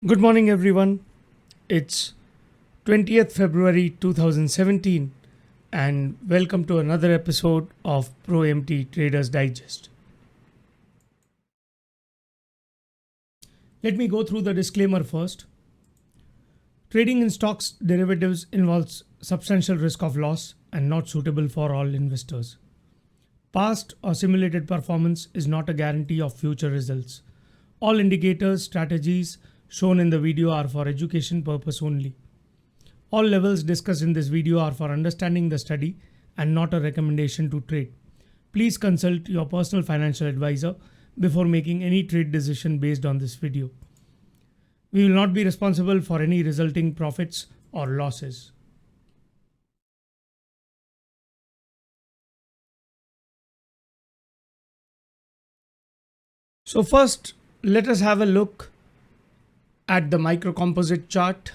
Good morning, everyone. It's 20th February 2017, and welcome to another episode of ProAMT Traders Digest. Let me go through the disclaimer first. Trading in stocks derivatives involves substantial risk of loss and not suitable for all investors. Past or simulated performance is not a guarantee of future results. All indicators, strategies shown in the video are for education purpose only. All levels discussed in this video are for understanding the study and not a recommendation to trade. Please consult your personal financial advisor before making any trade decision based on this video. We will not be responsible for any resulting profits or losses. So first, let us have a look at the microcomposite chart.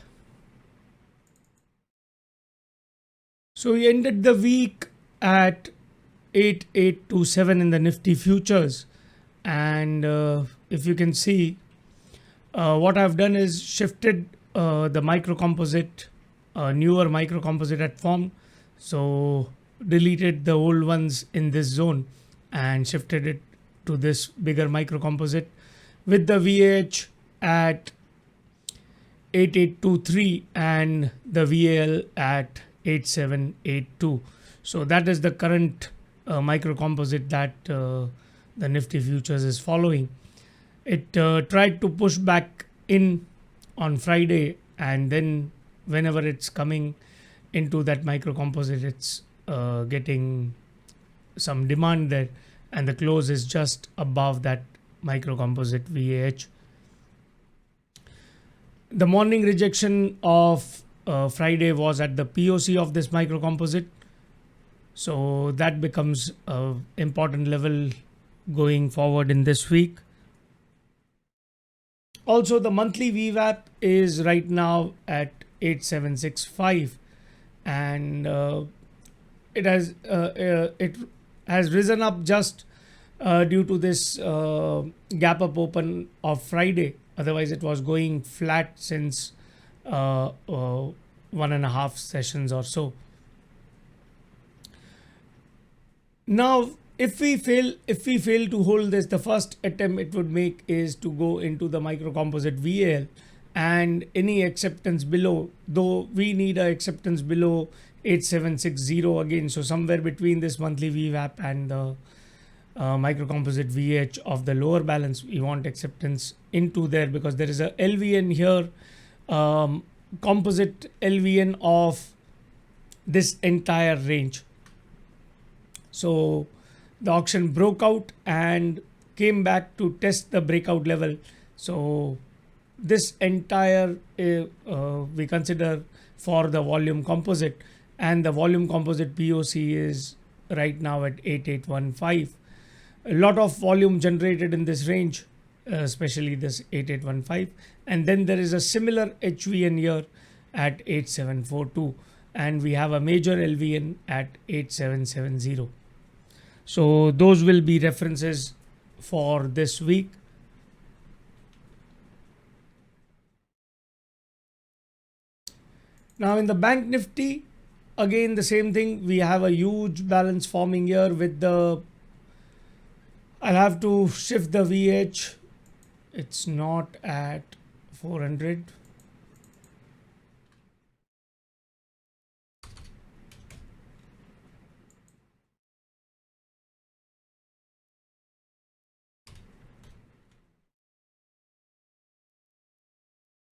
So we ended the week at 8827 in the Nifty futures, and if you can see, what I've done is shifted the microcomposite, newer microcomposite had formed, so deleted the old ones in this zone and shifted it to this bigger microcomposite with the VH at 8823 and the VAL at 8782. So that is the current microcomposite that the Nifty futures is following. It tried to push back in on Friday, and then whenever it's coming into that microcomposite, it's getting some demand there, and the close is just above that microcomposite VAH. The morning rejection of Friday was at the POC of this microcomposite, so that becomes an important level going forward in this week. Also, the monthly VWAP is right now at 8765, and it has risen up just due to this gap up open of Friday. Otherwise, it was going flat since 1.5 sessions or so. Now, if we fail to hold this, the first attempt it would make is to go into the microcomposite VAL, and any acceptance below, though we need a acceptance below 8760 again. So somewhere between this monthly VWAP and the microcomposite VH of the lower balance, we want acceptance into there, because there is a LVN here, composite LVN of this entire range. So the auction broke out and came back to test the breakout level. So this entire we consider for the volume composite, and the volume composite POC is right now at 8815. A lot of volume generated in this range, especially this 8815, and then there is a similar HVN here at 8742, and we have a major LVN at 8770. So those will be references for this week. Now in the Bank Nifty, again the same thing. We have a huge balance forming here with the, I'll have to shift the VH. It's not at 400.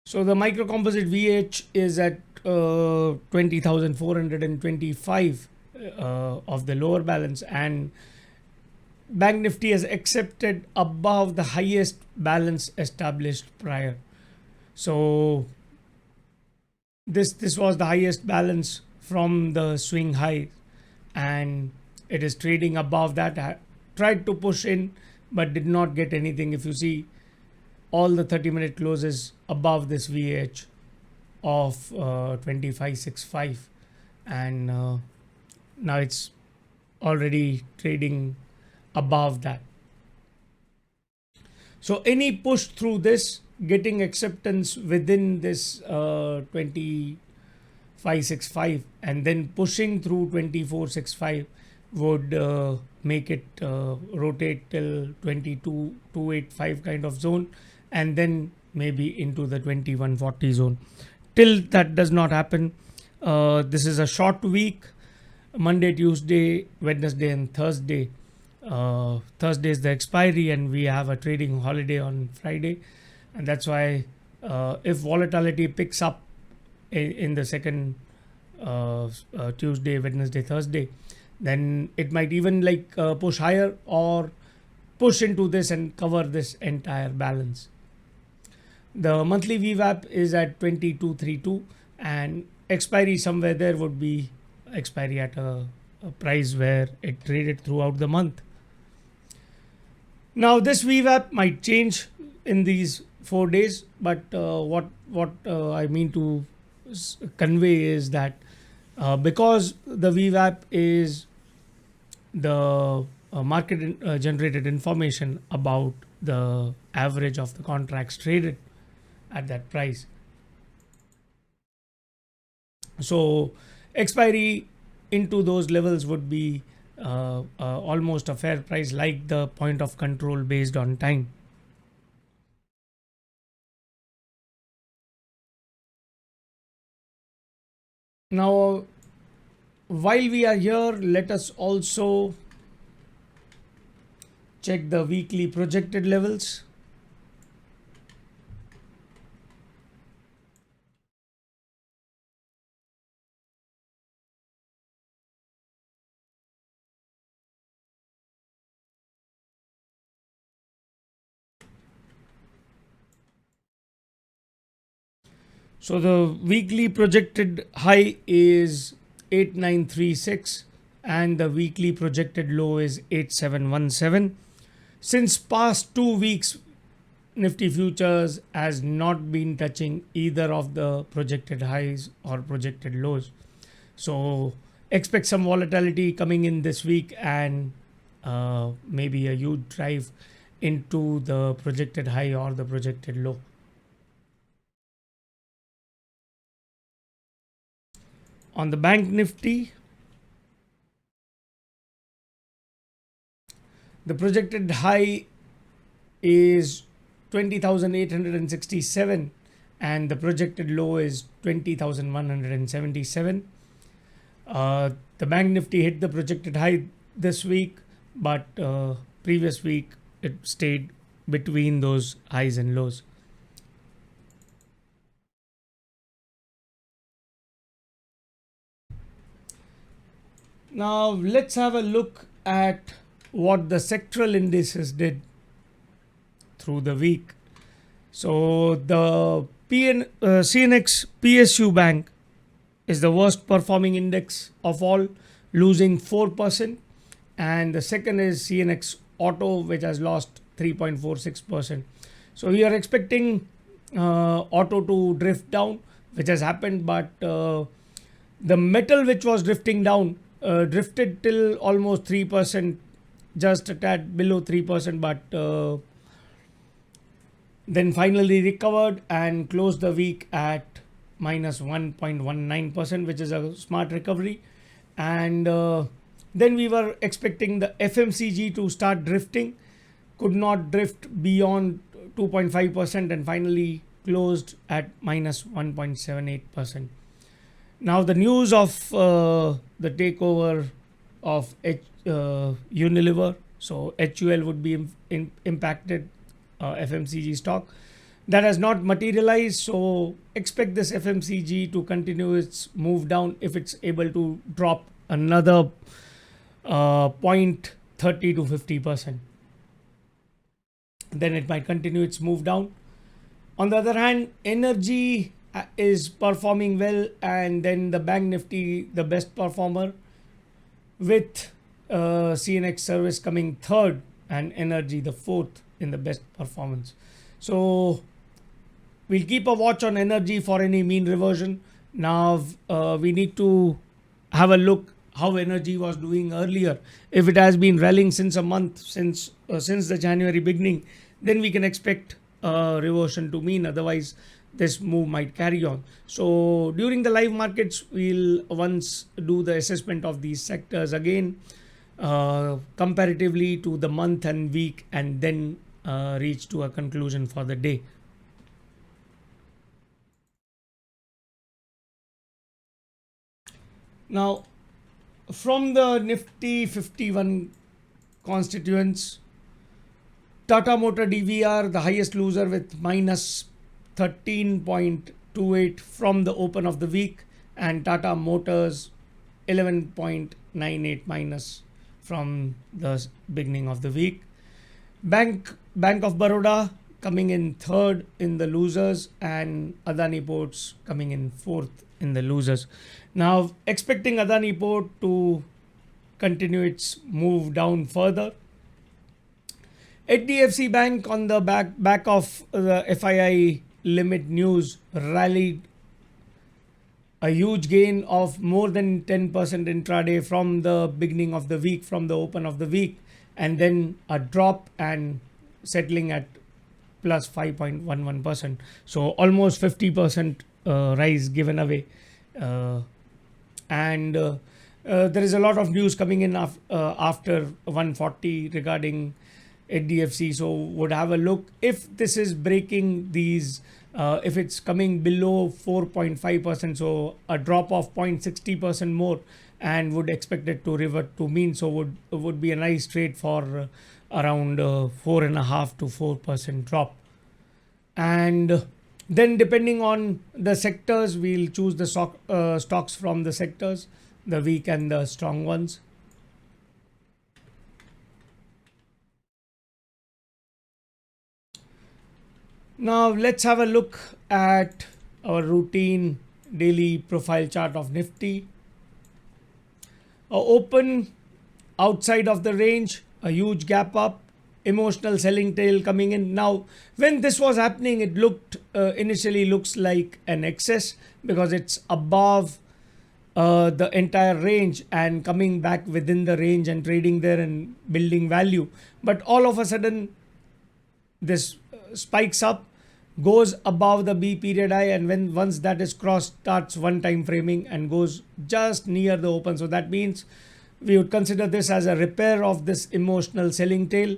So the microcomposite VH is at 20,425 of the lower balance, and Bank Nifty has accepted above the highest balance established prior. So this was the highest balance from the swing high, and it is trading above that. Tried to push in but did not get anything. If you see, all the 30-minute closes above this VH of 2565, and now it's already trading above that. So any push through this getting acceptance within this 2565 and then pushing through 2465 would make it rotate till 22285 kind of zone, and then maybe into the 2140 zone. Till that does not happen, this is a short week. Monday, Tuesday, Wednesday, and Thursday. Thursday is the expiry, and we have a trading holiday on Friday, and that's why if volatility picks up in the second Tuesday, Wednesday, Thursday, then it might even push higher or push into this and cover this entire balance. The monthly VWAP is at 2232, and expiry somewhere there would be expiry at a price where it traded throughout the month. Now this VWAP might change in these 4 days, but what I mean to convey is that because the VWAP is the market generated information about the average of the contracts traded at that price. So expiry into those levels would be almost a fair price, like the point of control based on time. Now, while we are here, let us also check the weekly projected levels. So the weekly projected high is 8936 and the weekly projected low is 8717. Since past 2 weeks, Nifty futures has not been touching either of the projected highs or projected lows. So expect some volatility coming in this week, and maybe a huge drive into the projected high or the projected low. On the bank Nifty, the projected high is 20,867 and the projected low is 20,177. The bank Nifty hit the projected high this week, but previous week it stayed between those highs and lows. Now let's have a look at what the sectoral indices did through the week. So the CNX PSU Bank is the worst performing index of all, losing 4%, and the second is CNX Auto, which has lost 3.46%. So we are expecting auto to drift down, which has happened, but the metal which was drifting down drifted till almost 3%, just a tad below 3%, but then finally recovered and closed the week at minus 1.19%, which is a smart recovery. And then we were expecting the FMCG to start drifting, could not drift beyond 2.5% and finally closed at minus 1.78%. Now the news of the takeover of Unilever, so HUL would be impacted, FMCG stock. That has not materialized, so expect this FMCG to continue its move down. If it's able to drop another 0.30 to 50%, then it might continue its move down. On the other hand, energy is performing well, and then the bank Nifty, the best performer, with CNX service coming third and energy the fourth in the best performance. So we'll keep a watch on energy for any mean reversion. Now we need to have a look how energy was doing earlier. If it has been rallying since a month, since the January beginning, then we can expect reversion to mean, otherwise this move might carry on. So during the live markets, we'll once do the assessment of these sectors again, comparatively to the month and week, and then reach to a conclusion for the day. Now, from the Nifty 51 constituents, Tata Motor DVR, the highest loser with minus 13.28 from the open of the week, and Tata Motors 11.98 minus from the beginning of the week. Bank of Baroda coming in third in the losers, and Adani Ports coming in fourth in the losers. Now, expecting Adani Port to continue its move down further. HDFC Bank, on the back of the FII limit news, rallied a huge gain of more than 10% intraday from the beginning of the week, from the open of the week, and then a drop and settling at plus 5.11%. So almost 50% rise given away. And there is a lot of news coming in after 140 regarding HDFC. So would have a look if this is breaking these, if it's coming below 4.5%, so a drop of 0.60% more, and would expect it to revert to mean. So would be a nice trade for around 4.5 to 4% drop. And then depending on the sectors, we'll choose the stocks from the sectors, the weak and the strong ones. Now let's have a look at our routine daily profile chart of Nifty. Open outside of the range, a huge gap up, emotional selling tail coming in. Now when this was happening, it looked initially looks like an excess because it's above the entire range and coming back within the range and trading there and building value. But all of a sudden this spikes up, goes above the B period high, and once that is crossed, starts one time framing and goes just near the open. So that means we would consider this as a repair of this emotional selling tail.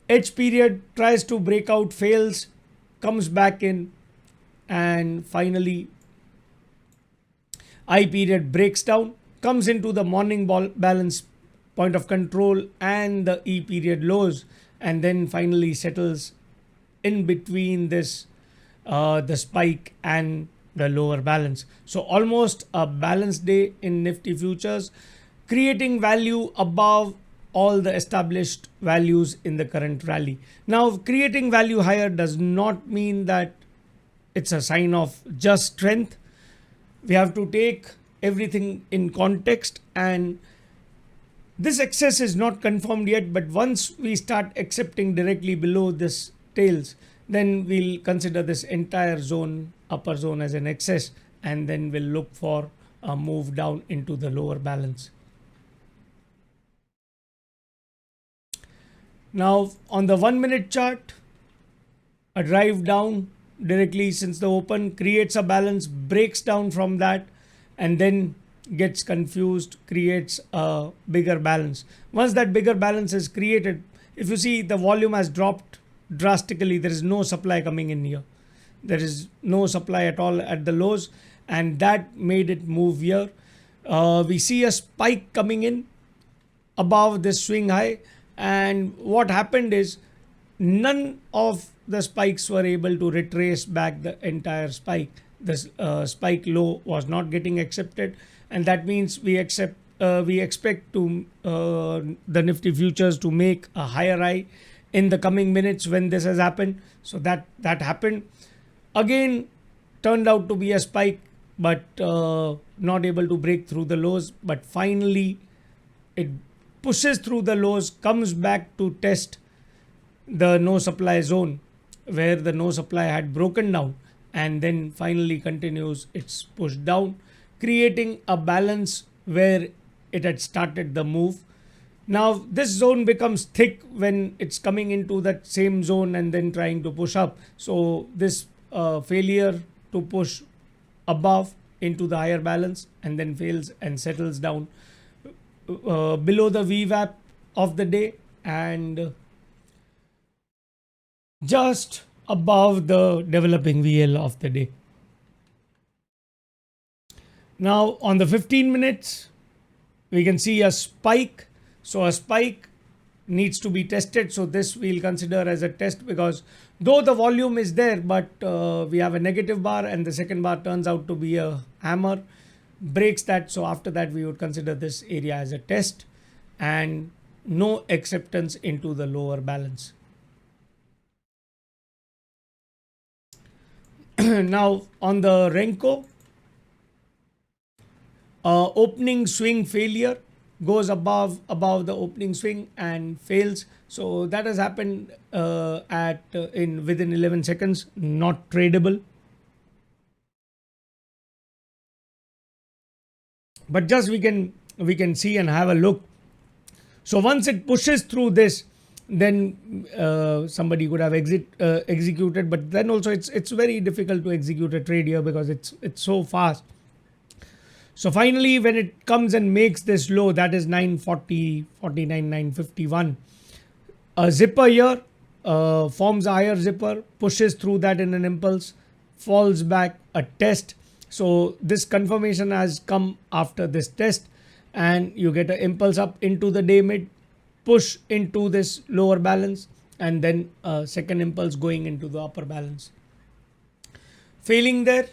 H period tries to break out, fails, comes back in, and finally I period breaks down, comes into the morning balance point of control and the E period lows, and then finally settles in between this the spike and the lower balance. So almost a balanced day in Nifty futures, creating value above all the established values in the current rally. Now creating value higher does not mean that it's a sign of just strength. We have to take everything in context, and this excess is not confirmed yet, but once we start accepting directly below this tails, then we'll consider this entire zone, upper zone, as an excess, and then we'll look for a move down into the lower balance. Now on the 1 minute chart, a drive down directly since the open, creates a balance, breaks down from that, and then gets confused, creates a bigger balance. Once that bigger balance is created, if you see, the volume has dropped drastically. There is no supply coming in here. There is no supply at all at the lows, and that made it move here. We see a spike coming in above this swing high, and what happened is none of the spikes were able to retrace back the entire spike. This spike low was not getting accepted, and that means we expect to the Nifty futures to make a higher high in the coming minutes when this has happened. So that happened again, turned out to be a spike, but not able to break through the lows. But finally it pushes through the lows, comes back to test the no supply zone where the no supply had broken down, and then finally continues its push down, creating a balance where it had started the move. Now this zone becomes thick when it's coming into that same zone and then trying to push up. So this failure to push above into the higher balance and then fails and settles down below the VWAP of the day and just above the developing VL of the day. Now on the 15 minutes, we can see a spike. So a spike needs to be tested. So this we'll consider as a test, because though the volume is there, but we have a negative bar and the second bar turns out to be a hammer, breaks that. So after that, we would consider this area as a test and no acceptance into the lower balance. Now on the Renko, opening swing failure, goes above the opening swing and fails. So that has happened in within 11 seconds, not tradable. But just we can see and have a look. So once it pushes through this, then somebody could have executed, but then also it's very difficult to execute a trade here because it's so fast. So finally, when it comes and makes this low, that is 940, 49, 951, a zipper here forms a higher zipper, pushes through that in an impulse, falls back, a test. So this confirmation has come after this test, and you get an impulse up into the day mid, push into this lower balance, and then a second impulse going into the upper balance. Failing there,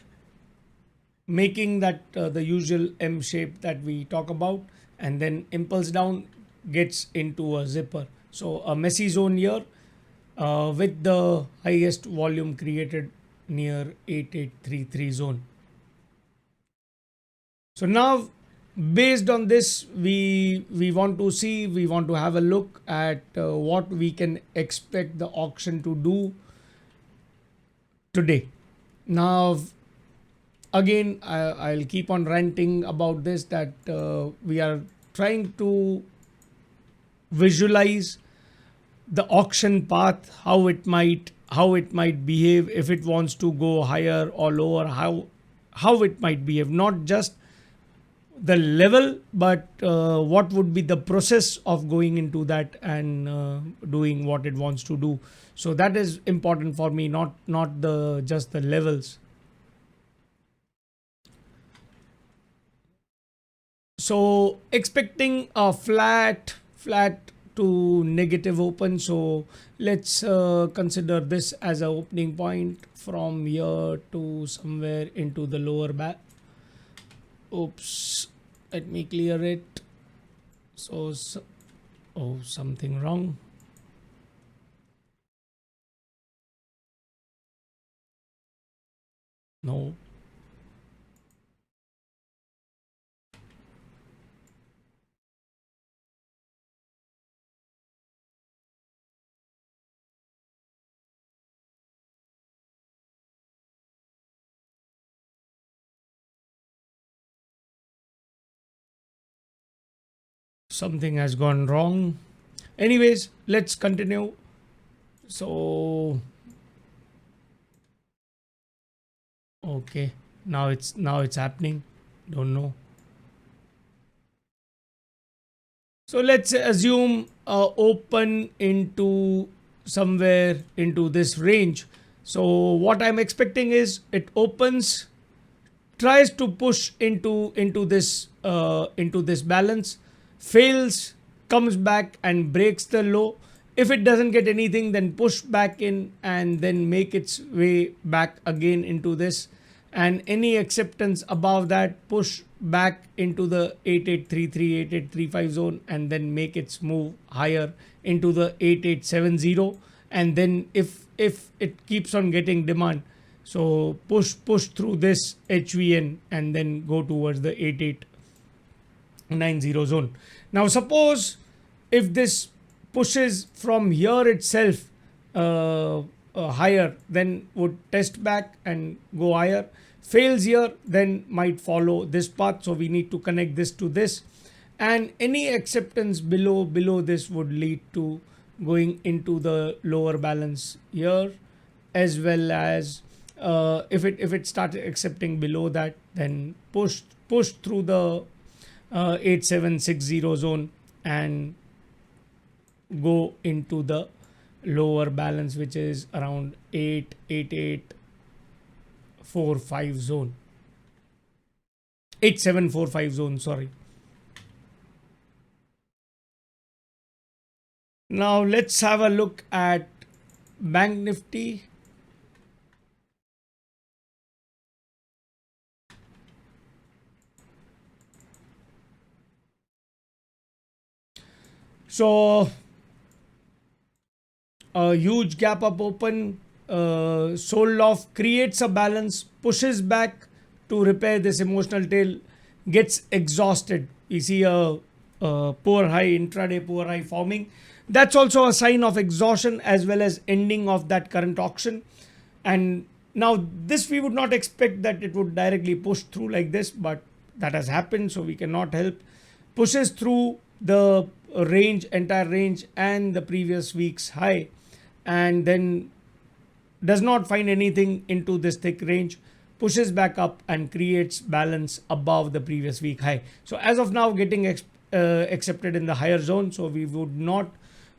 making that the usual M shape that we talk about, and then impulse down, gets into a zipper. So a messy zone here with the highest volume created near 8833 zone. So now based on this, we want to have a look at what we can expect the auction to do today. Now again, I'll keep on ranting about this, that we are trying to visualize the auction path, how it might behave, if it wants to go higher or lower, how it might behave, not just the level, but what would be the process of going into that and doing what it wants to do. So that is important for me, not just the levels. So expecting a flat to negative open. So let's consider this as a opening point from here to somewhere into the lower back. Oops, let me clear it. So oh, something wrong. No. Something has gone wrong. Anyways, let's continue. So okay, now it's happening. Don't know. So let's assume open into somewhere into this range. So what I'm expecting is it opens, tries to push into this balance, fails, comes back and breaks the low. If it doesn't get anything, then push back in and then make its way back again into this, and any acceptance above that, push back into the 8833 8835 zone and then make its move higher into the 8870. And then if it keeps on getting demand, so push through this HVN and then go towards the 8890 zone. Now suppose if this pushes from here itself higher, then would test back and go higher. Fails here, then might follow this path. So we need to connect this to this, and any acceptance below this would lead to going into the lower balance here, as well as if it starts accepting below that, then push through the 8760 zone and go into the lower balance, which is around 88845 zone, 8745 zone, sorry. Now let's have a look at Bank Nifty. So a huge gap up open, sold off, creates a balance, pushes back to repair this emotional tail, gets exhausted. You see a poor high, intraday poor high forming. That's also a sign of exhaustion as well as ending of that current auction. And now this, we would not expect that it would directly push through like this, but that has happened, so we cannot help. Pushes through the range, entire range, and the previous week's high, and then does not find anything into this thick range, pushes back up and creates balance above the previous week high. So as of now, getting accepted in the higher zone, so we would not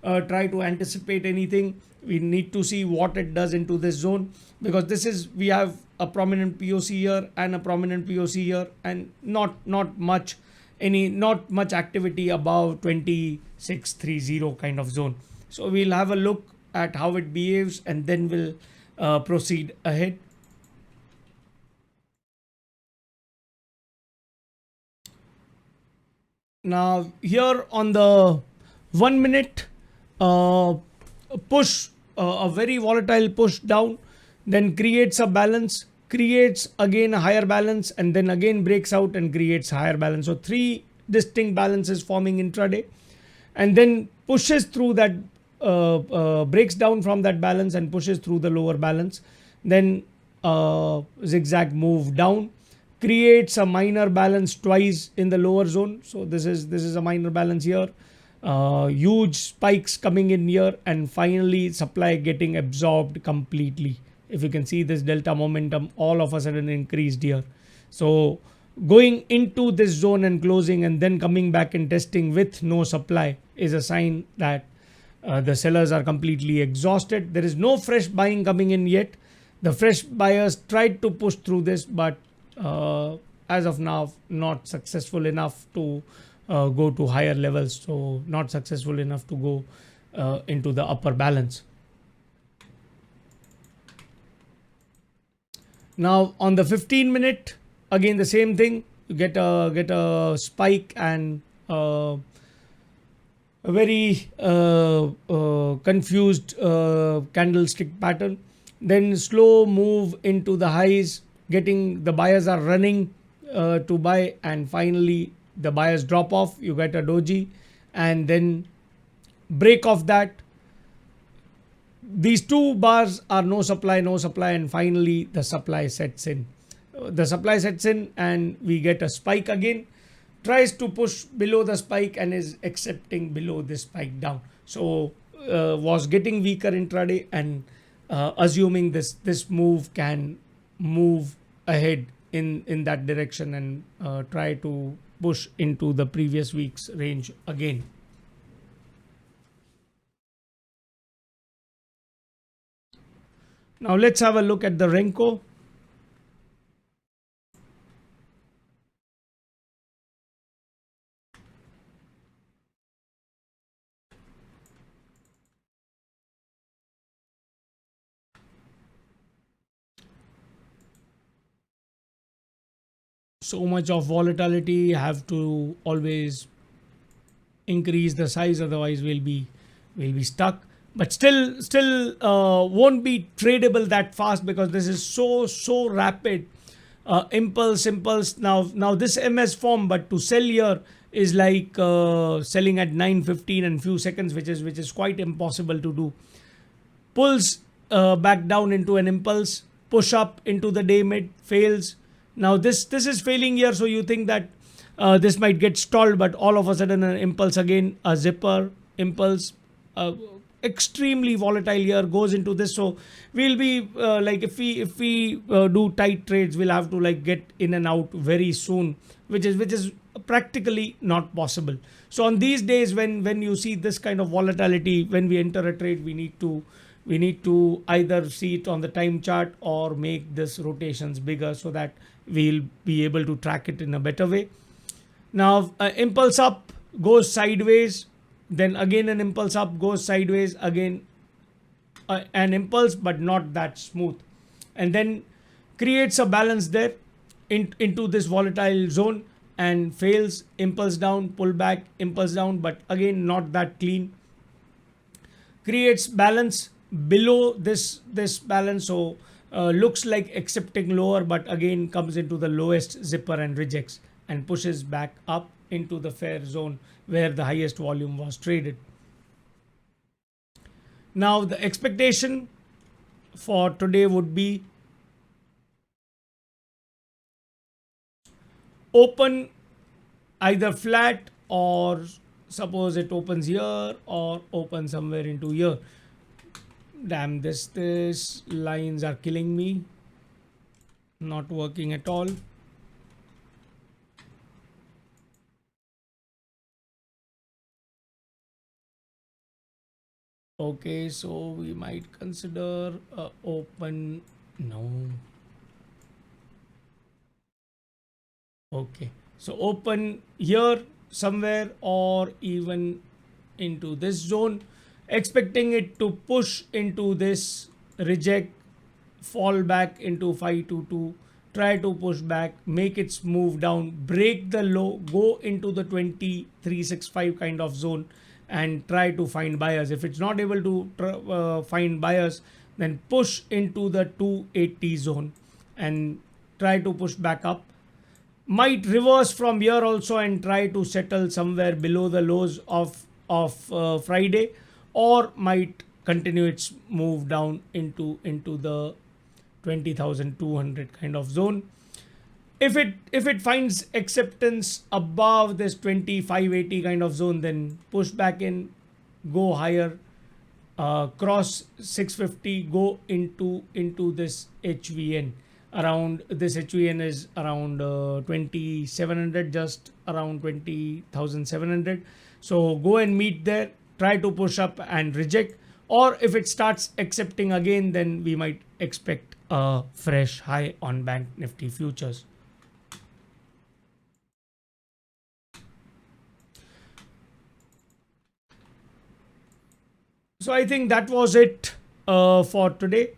try to anticipate anything. We need to see what it does into this zone, because this is, we have a prominent POC here and a prominent POC here, and not much activity above 2630 kind of zone. So we'll have a look at how it behaves and then we'll proceed ahead. Now here on the 1 minute, push, a very volatile push down, then creates a balance, creates again a higher balance, and then again breaks out and creates higher balance. So three distinct balances forming intraday, and then pushes through that, breaks down from that balance and pushes through the lower balance, then zigzag move down, creates a minor balance twice in the lower zone. So this is a minor balance here, huge spikes coming in here, and finally supply getting absorbed completely. If you can see this delta momentum all of a sudden increased here. So going into this zone and closing and then coming back and testing with no supply is a sign that the sellers are completely exhausted. There is no fresh buying coming in yet. The fresh buyers tried to push through this, but as of now not successful enough to go to higher levels, so not successful enough to go into the upper balance. Now on the 15 minute, again the same thing. You get a spike and a very confused candlestick pattern, then slow move into the highs, getting the buyers are running to buy, and finally the buyers drop off. You get a doji and then break off that. These two bars are no supply, and finally the supply sets in. And we get a spike again, tries to push below the spike and is accepting below this spike down. So was getting weaker intraday, and assuming this move can move ahead in that direction and try to push into the previous week's range again. Now let's have a look at the Renko. So much of volatility, have to always increase the size, otherwise we'll be stuck. But still won't be tradable that fast, because this is so rapid. Impulse. Now this MS form, but to sell here is like selling at 9:15 and few seconds, which is quite impossible to do. Pulls back down into an impulse, push up into the day mid, fails. Now this is failing here, so you think that this might get stalled, but all of a sudden an impulse again, a zipper impulse, uh, extremely volatile here goes into this. So we'll be like, if we do tight trades, we'll have to like get in and out very soon, which is practically not possible. So on these days, when you see this kind of volatility, when we enter a trade, we need to either see it on the time chart or make this rotations bigger so that we'll be able to track it in a better way. Now, impulse up goes sideways, then again an impulse up goes sideways, again an impulse, but not that smooth, and then creates a balance there into this volatile zone and fails, impulse down, pull back, impulse down, but again not that clean, creates balance below this balance. So looks like accepting lower, but again comes into the lowest zipper and rejects and pushes back up into the fair zone where the highest volume was traded. Now the expectation for today would be open either flat, or suppose it opens here or open somewhere into here. Damn, this lines are killing me, not working at all. Okay, so we might consider open. No. Okay, so open here somewhere or even into this zone, expecting it to push into this, reject, fall back into 522, try to push back, make its move down, break the low, go into the 2365 kind of zone and try to find buyers. If it's not able to find buyers, then push into the 280 zone and try to push back up. Might reverse from here also and try to settle somewhere below the lows of Friday, or might continue its move down into the 20,200 kind of zone. If it finds acceptance above this 2580 kind of zone, then push back in, go higher, cross 650, go into this HVN. Around this HVN is around 2700, just around 20,700. So go and meet there, try to push up and reject, or if it starts accepting again, then we might expect a fresh high on Bank Nifty futures. So I think that was it for today.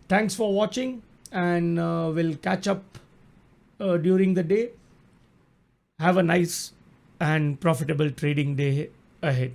Thanks for watching, and we'll catch up during the day. Have a nice and profitable trading day ahead.